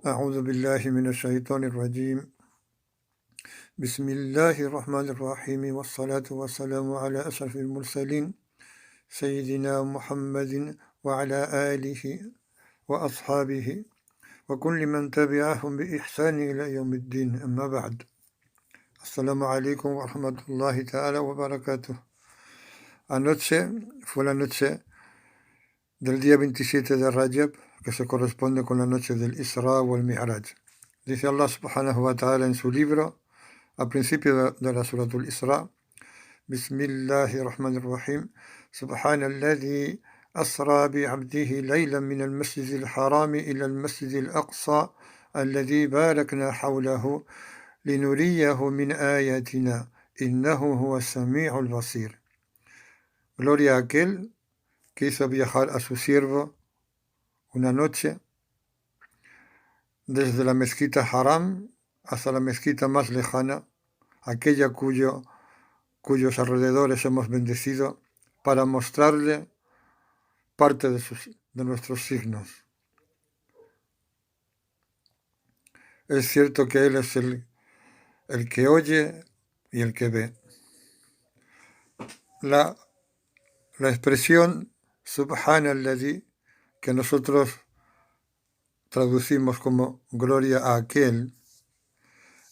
أعوذ بالله من الشيطان الرجيم بسم الله الرحمن الرحيم والصلاة والسلام على أشرف المرسلين سيدنا محمد وعلى آله وأصحابه وكل من تبعهم بإحسان إلى يوم الدين أما بعد السلام عليكم ورحمة الله تعالى وبركاته. Anoche fue la noche del día 27 de Rajab, que se corresponde con la noche del Isra o el Mi'raj. Dice Allah subhanahu wa ta'ala en su libro, al principio de la Suratul Isra, Bismillahir Rahmanir Rahim, Subhanalladhi asra bi'abdihi laylan min al-masjid al-haram ila al-masjid al-aqsa alladhi barakna hawlahu linuriyahu min ayatina innahu huwa as-sami'ul basir. Gloria a aquel que hizo viajar a su siervo una noche desde la mezquita Haram hasta la mezquita más lejana, aquella cuyos alrededores hemos bendecido, para mostrarle parte de nuestros signos. Es cierto que Él es el que oye y el que ve. La expresión Subhanalladhi, que nosotros traducimos como gloria a aquel,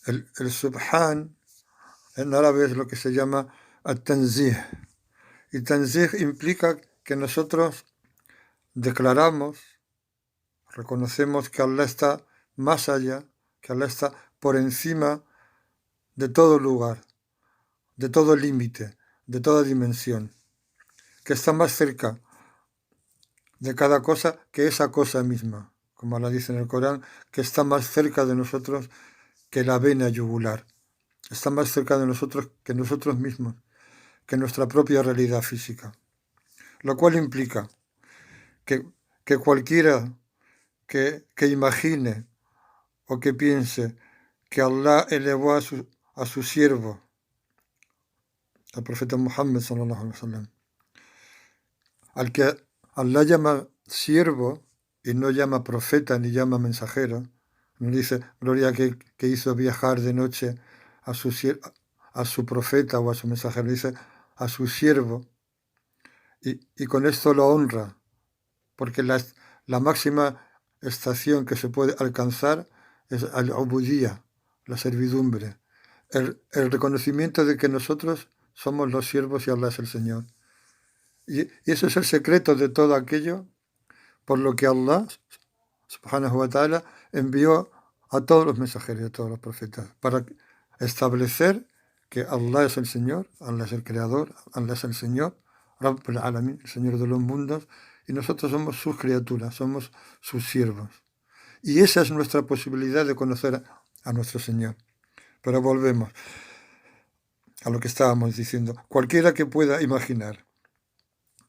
el Subhan en árabe es lo que se llama at-tanzih. Y tanzih implica que nosotros declaramos, reconocemos que Allah está más allá, que Allah está por encima de todo lugar, de todo límite, de toda dimensión, que está más cerca de cada cosa que esa cosa misma, como Allah dice en el Corán, que está más cerca de nosotros que la vena yugular, está más cerca de nosotros que nosotros mismos, que nuestra propia realidad física, lo cual implica que cualquiera que imagine o que piense que Allah elevó a su siervo, al profeta Muhammad sallallahu alaihi wasallam, al que Allah llama siervo y no llama profeta ni llama mensajero, no dice gloria que hizo viajar de noche a su profeta o a su mensajero, dice a su siervo, y con esto lo honra, porque la máxima estación que se puede alcanzar es al-ubudiyya, la servidumbre, el reconocimiento de que nosotros somos los siervos y Allah es el Señor. Y eso es el secreto de todo aquello por lo que Allah, subhanahu wa ta'ala, envió a todos los mensajeros y a todos los profetas, para establecer que Allah es el Señor, Allah es el Creador, Allah es el Señor, Rabbul Alamin, el Señor de los mundos, y nosotros somos sus criaturas, somos sus siervos. Y esa es nuestra posibilidad de conocer a nuestro Señor. Pero volvemos a lo que estábamos diciendo. Cualquiera que pueda imaginar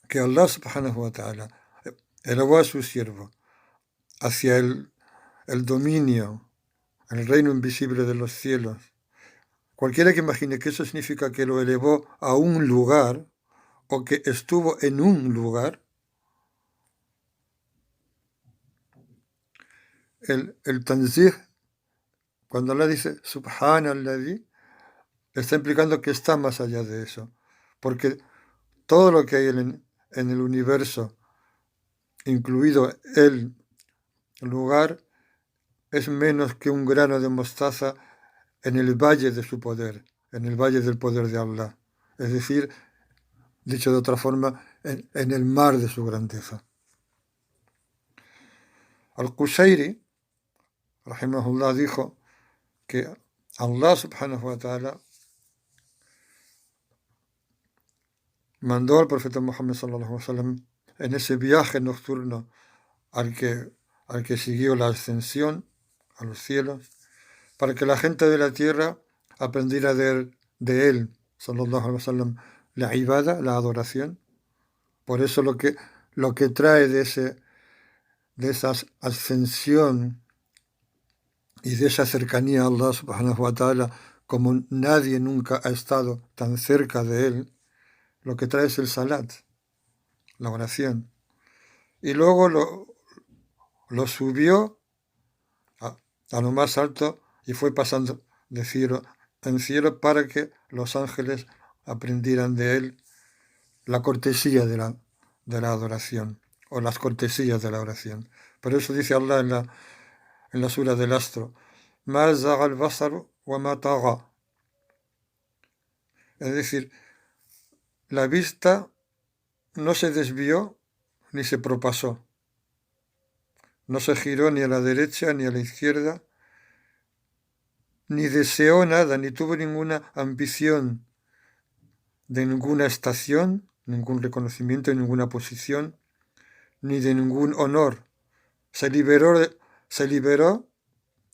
que Allah subhanahu wa ta'ala elevó a su siervo hacia el dominio, el reino invisible de los cielos, cualquiera que imagine que eso significa que lo elevó a un lugar o que estuvo en un lugar, el tanzih, cuando Allah dice Subhanalladhi, está implicando que está más allá de eso, porque todo lo que hay en el universo, incluido el lugar, es menos que un grano de mostaza en el valle de su poder, en el valle del poder de Allah, es decir, dicho de otra forma, en el mar de su grandeza. Al-Qushayri, rahimahullah, dijo que Allah subhanahu wa ta'ala mandó al profeta Muhammad sallallahu alaihi wasallam en ese viaje nocturno al que siguió la ascensión a los cielos, para que la gente de la tierra aprendiera de él, sallallahu alaihi wasallam, la ibada, la adoración. Por eso lo que trae de esa ascensión y de esa cercanía a Allah subhanahu wa ta'ala, como nadie nunca ha estado tan cerca de él, lo que trae es el salat, la oración. Y luego lo subió a lo más alto y fue pasando de cielo en cielo para que los ángeles aprendieran de él la cortesía de la adoración o las cortesías de la oración. Por eso dice Allah en la sura del astro, Ma zaga al-basar wa ma tagha. Es decir, la vista no se desvió ni se propasó, no se giró ni a la derecha ni a la izquierda, ni deseó nada, ni tuvo ninguna ambición de ninguna estación, ningún reconocimiento, ninguna posición, ni de ningún honor. Se liberó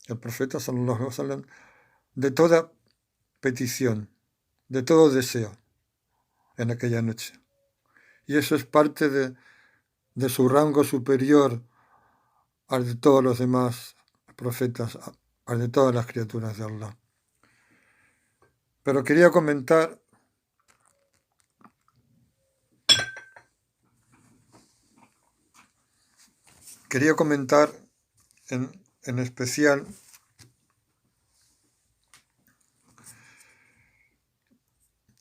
el profeta sallallahu alaihi wasallam de toda petición, de todo deseo en aquella noche. Y eso es parte de su rango superior al de todos los demás profetas, al de todas las criaturas de Allah. Pero quería comentar en especial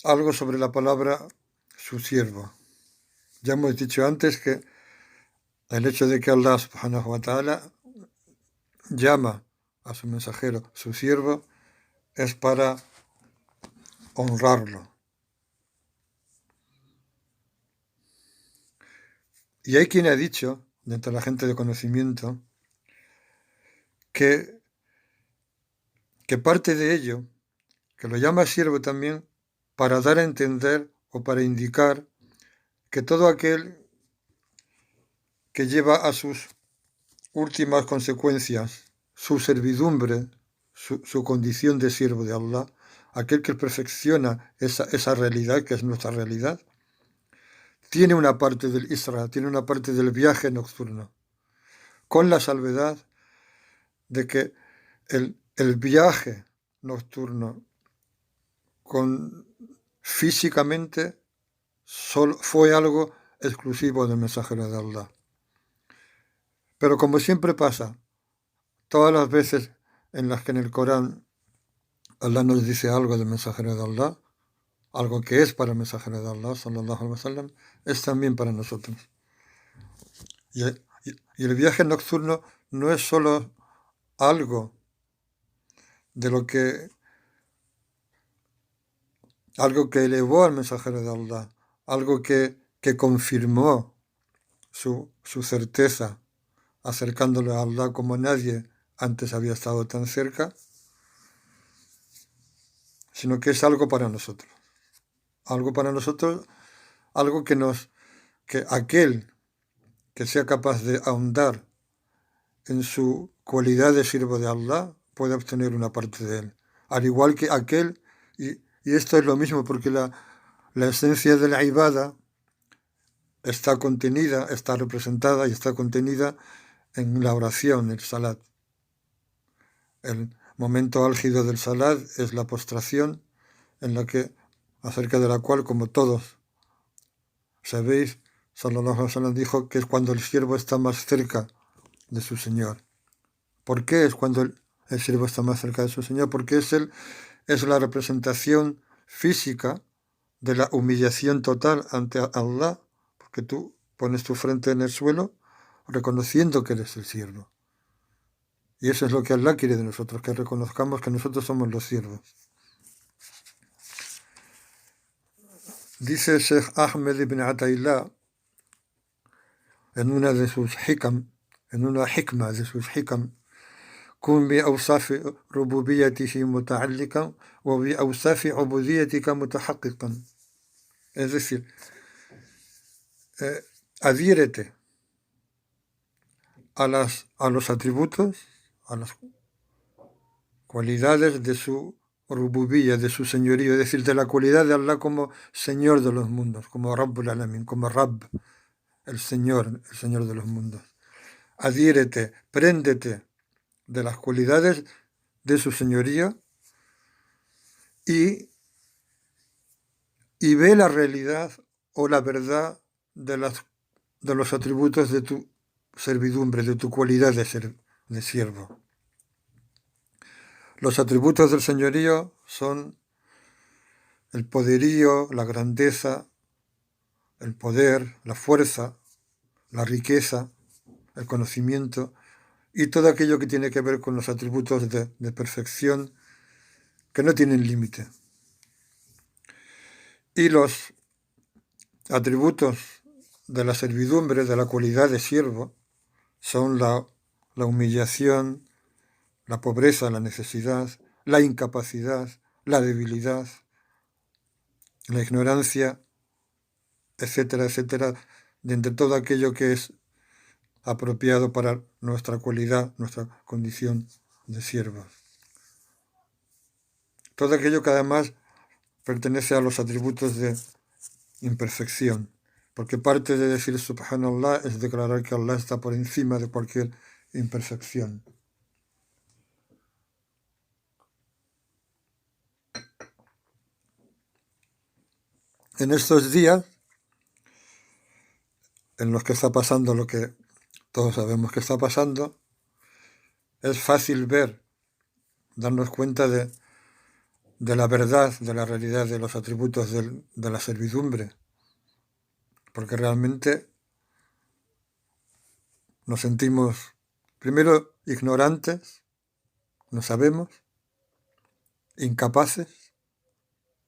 algo sobre la palabra su siervo. Ya hemos dicho antes que el hecho de que Allah subhanahu wa ta'ala llama a su mensajero su siervo es para honrarlo. Y hay quien ha dicho, dentro de la gente de conocimiento, que parte de ello, que lo llama siervo también, para dar a entender o para indicar que todo aquel que lleva a sus últimas consecuencias su servidumbre, su condición de siervo de Allah, aquel que perfecciona esa realidad que es nuestra realidad, tiene una parte del Isra, tiene una parte del viaje nocturno, con la salvedad de que el viaje nocturno físicamente fue algo exclusivo del mensajero de Allah. Pero como siempre pasa, todas las veces en las que en el Corán Allah nos dice algo del mensajero de Allah, algo que es para el mensajero de Allah, sallallahu alaihi wasallam, es también para nosotros. Y el viaje nocturno no es solo algo que elevó al mensajero de Allah, algo que confirmó su certeza, acercándole a Allah como nadie antes había estado tan cerca, sino que es algo para nosotros. Algo para nosotros, algo que aquel que sea capaz de ahondar en su cualidad de siervo de Allah puede obtener una parte de él. Al igual que aquel, y esto es lo mismo porque la esencia de la ibada está contenida, está representada y está contenida en la oración, el salat. El momento álgido del salat es la postración, acerca de la cual, como todos sabéis, sallallahu alaihi wasallam dijo que es cuando el siervo está más cerca de su Señor. ¿Por qué es cuando el siervo está más cerca de su Señor? Porque es la representación física de la humillación total ante Allah, porque tú pones tu frente en el suelo reconociendo que eres el siervo. Y eso es lo que Allah quiere de nosotros, que reconozcamos que nosotros somos los siervos. Dice Sheikh Ahmed ibn Ataillah en una de sus hikam, en una hikma de sus hikam, كن بأوصاف ربوبيته متعلقا وبأوصاف عبوديتك متحققا. Es decir, adhiérete a los atributos, a las cualidades de su rububía, de su señorío, es decir, de la cualidad de Allah como Señor de los mundos, como Rabbul Alamin, como Rabb, el Señor de los mundos. Adhiérete, préndete de las cualidades de su señoría y ve la realidad o la verdad de los atributos de tu servidumbre, de tu cualidad de siervo. Los atributos del señorío son el poderío, la grandeza, el poder, la fuerza, la riqueza, el conocimiento y todo aquello que tiene que ver con los atributos de perfección que no tienen límite. Y los atributos de la servidumbre, de la cualidad de siervo, son la humillación, la pobreza, la necesidad, la incapacidad, la debilidad, la ignorancia, etcétera, etcétera, de entre todo aquello que es apropiado para nuestra cualidad, nuestra condición de siervos. Todo aquello que además pertenece a los atributos de imperfección, porque parte de decir Subhanallah es declarar que Allah está por encima de cualquier imperfección. En estos días, en los que está pasando lo que todos sabemos que está pasando, es fácil ver, darnos cuenta de la verdad, de la realidad de los atributos de la servidumbre, porque realmente nos sentimos primero ignorantes, no sabemos, incapaces,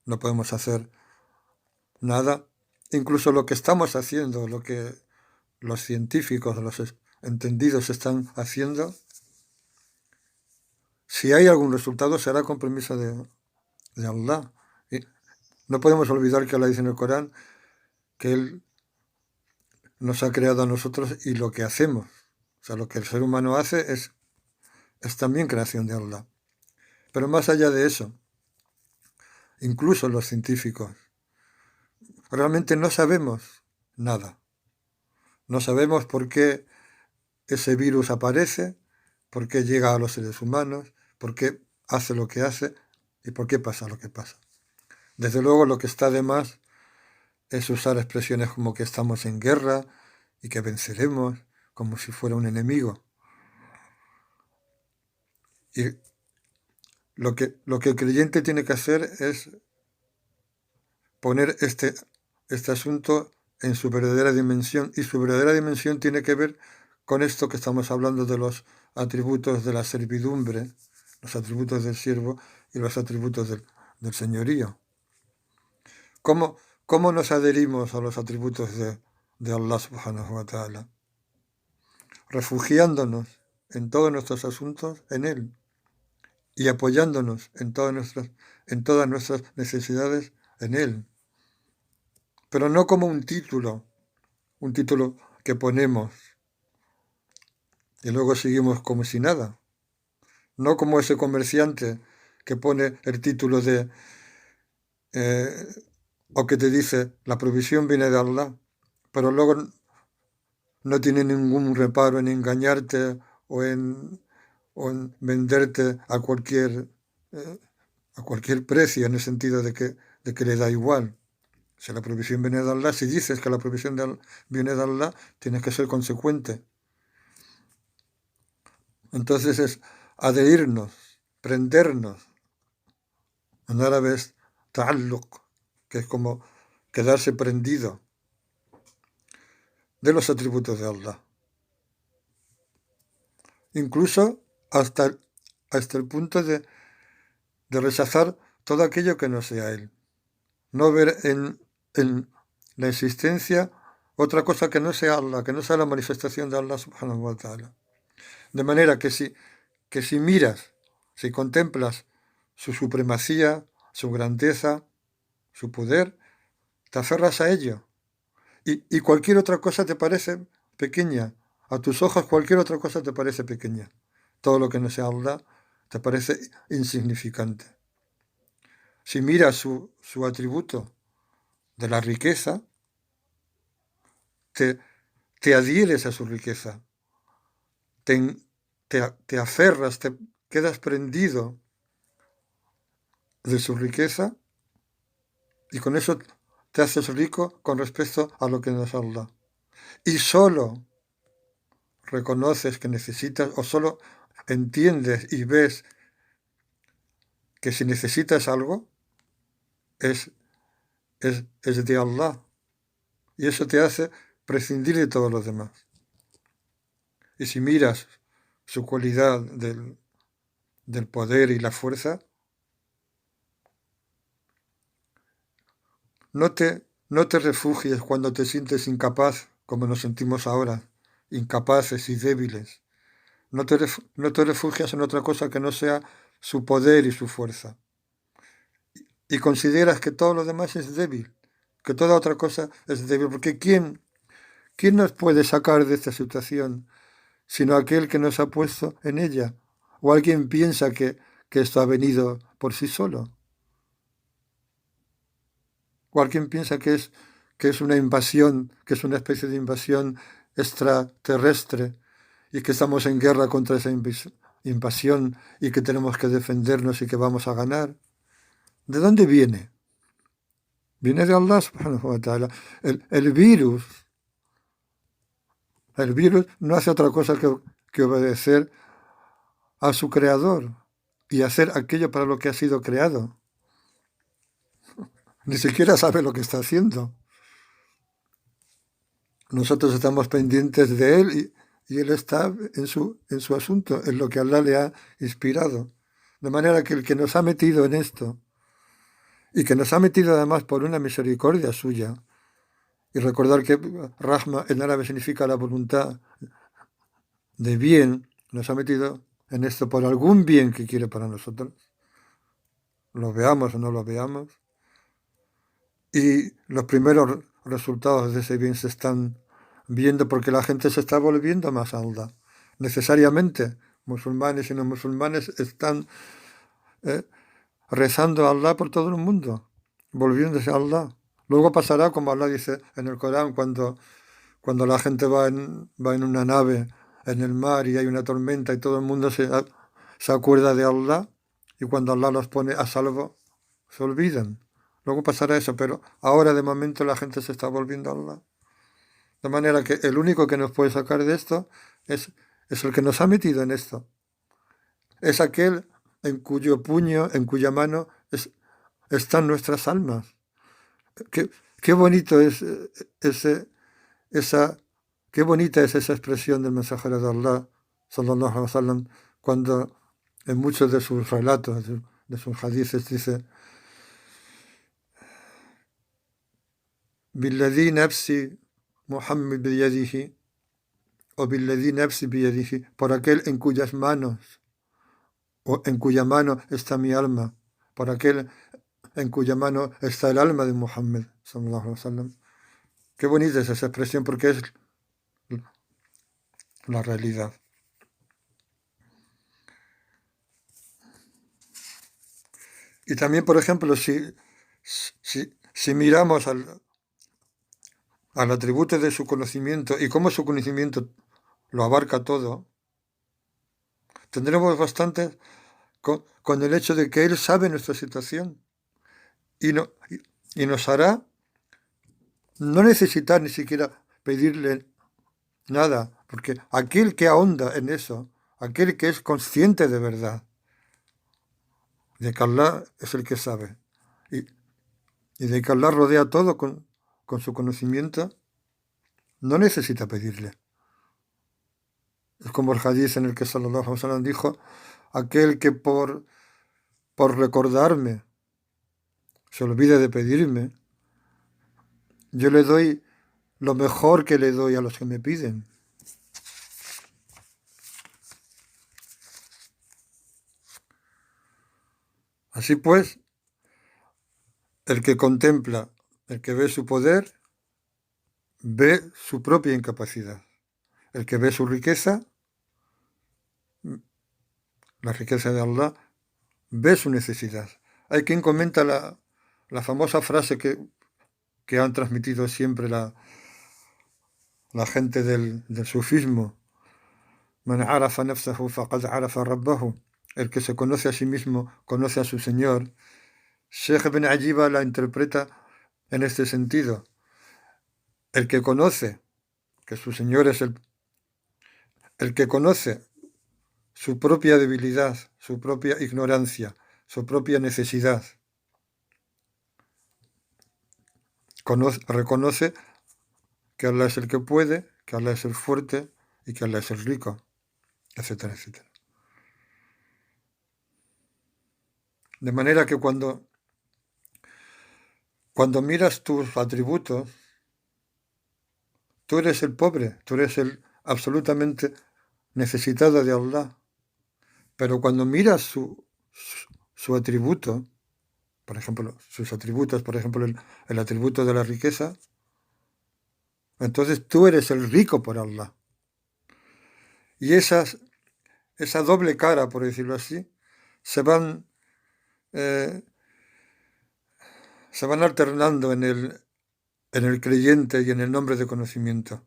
no podemos hacer nada, incluso lo que estamos haciendo, lo que los científicos, los entendidos están haciendo, si hay algún resultado será con permiso de Allah. Y no podemos olvidar que Allah dice en el Corán que Él nos ha creado a nosotros y lo que hacemos, o sea, lo que el ser humano hace es también creación de Allah. Pero más allá de eso, incluso los científicos, realmente no sabemos nada. No sabemos por qué ese virus aparece, por qué llega a los seres humanos, por qué hace lo que hace y por qué pasa lo que pasa. Desde luego lo que está de más es usar expresiones como que estamos en guerra y que venceremos, como si fuera un enemigo. Y lo que el creyente tiene que hacer es poner este asunto en su verdadera dimensión, y su verdadera dimensión tiene que ver con esto que estamos hablando de los atributos de la servidumbre, los atributos del siervo y los atributos del señorío. ¿Cómo nos adherimos a los atributos de Allah subhanahu wa ta'ala? Refugiándonos en todos nuestros asuntos en Él y apoyándonos en todas nuestras necesidades en Él. Pero no como un título que ponemos y luego seguimos como si nada. No como ese comerciante que pone el título o que te dice, la provisión viene de Allah, pero luego no tiene ningún reparo en engañarte o en venderte a cualquier precio, en el sentido de que le da igual. Si la provisión viene de Allah, si dices que la provisión viene de Allah, tienes que ser consecuente. Entonces es adherirnos, prendernos. En árabe es ta'alluq, que es como quedarse prendido de los atributos de Allah. Incluso hasta el punto de rechazar todo aquello que no sea Él. No ver en la existencia otra cosa que no sea Allah, que no sea la manifestación de Allah subhanahu wa ta'ala. De manera que si miras, si contemplas su supremacía, su grandeza, su poder, te aferras a ello. Y cualquier otra cosa te parece pequeña. A tus ojos cualquier otra cosa te parece pequeña. Todo lo que no sea Allah te parece insignificante. Si miras su atributo de la riqueza, te adhieres a su riqueza, te aferras, te quedas prendido de su riqueza y con eso te haces rico con respecto a lo que no es Allah. Y solo reconoces que necesitas o solo entiendes y ves que si necesitas algo, es de Allah. Y eso te hace prescindir de todos los demás. Y si miras su cualidad del poder y la fuerza, no te refugies cuando te sientes incapaz, como nos sentimos ahora, incapaces y débiles. No te refugias en otra cosa que no sea su poder y su fuerza. Y consideras que todo lo demás es débil, que toda otra cosa es débil, porque ¿quién nos puede sacar de esta situación sino aquel que nos ha puesto en ella? ¿O alguien piensa que esto ha venido por sí solo? ¿O alguien piensa que es una invasión, que es una especie de invasión extraterrestre y que estamos en guerra contra esa invasión y que tenemos que defendernos y que vamos a ganar? ¿De dónde viene? Viene de Allah subhanahu wa ta'ala. El virus no hace otra cosa que obedecer a su creador y hacer aquello para lo que ha sido creado. Ni siquiera sabe lo que está haciendo. Nosotros estamos pendientes de él y él está en su asunto, en lo que Allah le ha inspirado. De manera que el que nos ha metido en esto, y que nos ha metido además por una misericordia suya, y recordar que Rahma en árabe significa la voluntad de bien, nos ha metido en esto por algún bien que quiere para nosotros, lo veamos o no lo veamos, y los primeros resultados de ese bien se están viendo porque la gente se está volviendo más a Allah. Necesariamente, musulmanes y no musulmanes están rezando a Allah por todo el mundo, volviéndose a Allah. Luego pasará, como Allah dice en el Corán, cuando la gente va en una nave en el mar y hay una tormenta y todo el mundo se acuerda de Allah, y cuando Allah los pone a salvo, se olvidan. Luego pasará eso, pero ahora de momento la gente se está volviendo a Allah. De manera que el único que nos puede sacar de esto es el que nos ha metido en esto. Es aquel en cuyo puño, en cuya mano están nuestras almas. Qué bonito es qué bonita es esa expresión del mensajero de Allah, sallallahu alaihi wasallam, cuando en muchos de sus relatos, de sus hadices, dice: Billadhi nafsi Muhammad biyadihi, o billadhi nafsi biyadihi, por aquel en cuyas manos, o en cuya mano está mi alma, por aquel en cuya mano está el alma de Muhammad, sallallahu alaihi wasallam. Qué bonita es esa expresión porque es la realidad. Y también, por ejemplo, si miramos al atributo de su conocimiento y cómo su conocimiento lo abarca todo, tendremos bastante con el hecho de que Él sabe nuestra situación y nos hará no necesitar ni siquiera pedirle nada, porque aquel que ahonda en eso, aquel que es consciente de verdad, de que Allah es el que sabe, y de que Allah rodea todo con su conocimiento, no necesita pedirle. Es como el hadiz en el que sallallahu alaihi wasallam dijo: aquel que por recordarme se olvide de pedirme, yo le doy lo mejor que le doy a los que me piden. Así pues, el que contempla, el que ve su poder, ve su propia incapacidad. El que ve su riqueza, la riqueza de Allah, ve su necesidad. Hay quien comenta la famosa frase que han transmitido siempre la gente del sufismo: Man arafa nafsahu faqad arafa rabbahu. El que se conoce a sí mismo conoce a su Señor. Sheikh Ibn Ajiba la interpreta en este sentido: el que conoce que su Señor es el que conoce su propia debilidad, su propia ignorancia, su propia necesidad. Reconoce que Allah es el que puede, que Allah es el fuerte y que Allah es el rico, etcétera, etcétera. De manera que cuando miras tus atributos, tú eres el pobre, tú eres el absolutamente necesitado de Allah. Pero cuando miras su atributo, por ejemplo, sus atributos, por ejemplo, el atributo de la riqueza, entonces tú eres el rico por Allah. Y esa doble cara, por decirlo así, se van, eh, se van alternando en el creyente y en el nombre de conocimiento.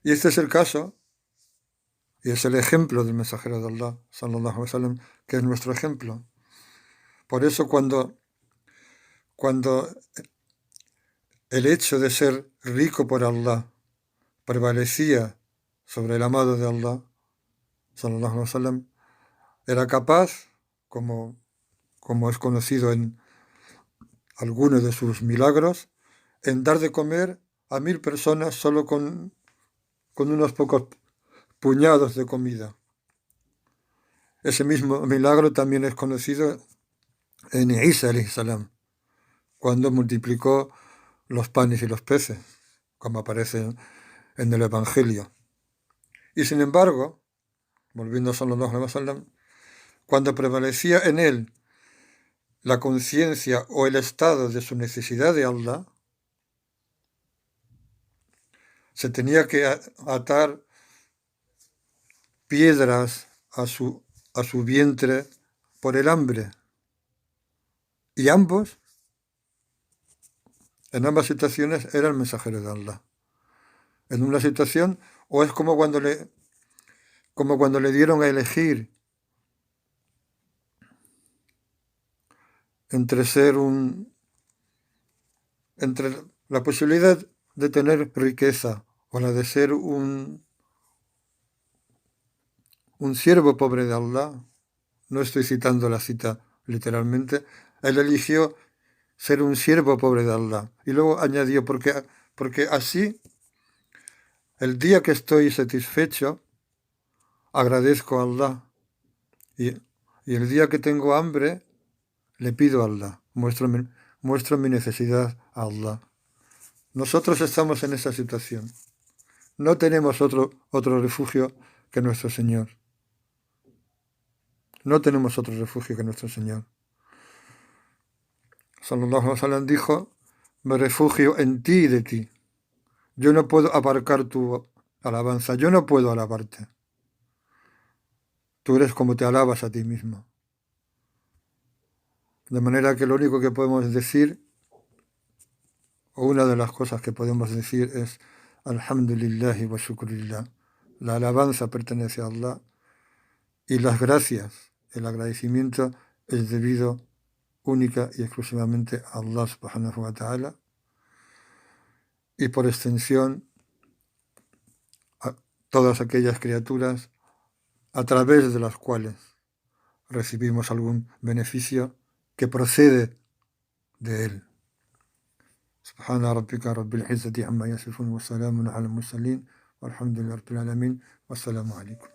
Y este es el caso, y es el ejemplo del mensajero de Allah, sallallahu alaihi wasallam, que es nuestro ejemplo. Por eso cuando el hecho de ser rico por Allah prevalecía sobre el amado de Allah, sallallahu alaihi wasallam, era capaz, como es conocido en algunos de sus milagros, en dar de comer a 1000 personas solo con unos pocos puñados de comida. Ese mismo milagro también es conocido en Isa alayhi salam, cuando multiplicó los panes y los peces, como aparece en el Evangelio. Y sin embargo, volviendo a sallallahu alaihi wasallam, cuando prevalecía en él la conciencia o el estado de su necesidad de Allah, se tenía que atar piedras a su vientre por el hambre. Y en ambas situaciones, era el mensajero de Allah. En una situación, o es como cuando le dieron a elegir entre la posibilidad de tener riqueza o la de ser un siervo pobre de Allah. No estoy citando la cita literalmente. Él eligió ser un siervo pobre de Allah. Y luego añadió, porque así, el día que estoy satisfecho, agradezco a Allah. Y el día que tengo hambre, le pido a Allah. Muestro mi necesidad a Allah. Nosotros estamos en esa situación. No tenemos otro refugio que nuestro Señor. No tenemos otro refugio que nuestro Señor. Sallallahu alaihi wasallam dijo: me refugio en ti y de ti. Yo no puedo abarcar tu alabanza, yo no puedo alabarte. Tú eres como te alabas a ti mismo. De manera que lo único que podemos decir, o una de las cosas que podemos decir es: Alhamdulillahi wa shukrillah. La alabanza pertenece a Allah y las gracias, el agradecimiento es debido única y exclusivamente a Allah subhanahu wa ta'ala, y por extensión a todas aquellas criaturas a través de las cuales recibimos algún beneficio que procede de él. Subhana rabbika rabbil izzati amma yasifun wa salamun ala al-mursalin walhamdulillahi rabbil alamin. Wassalamu alaikum.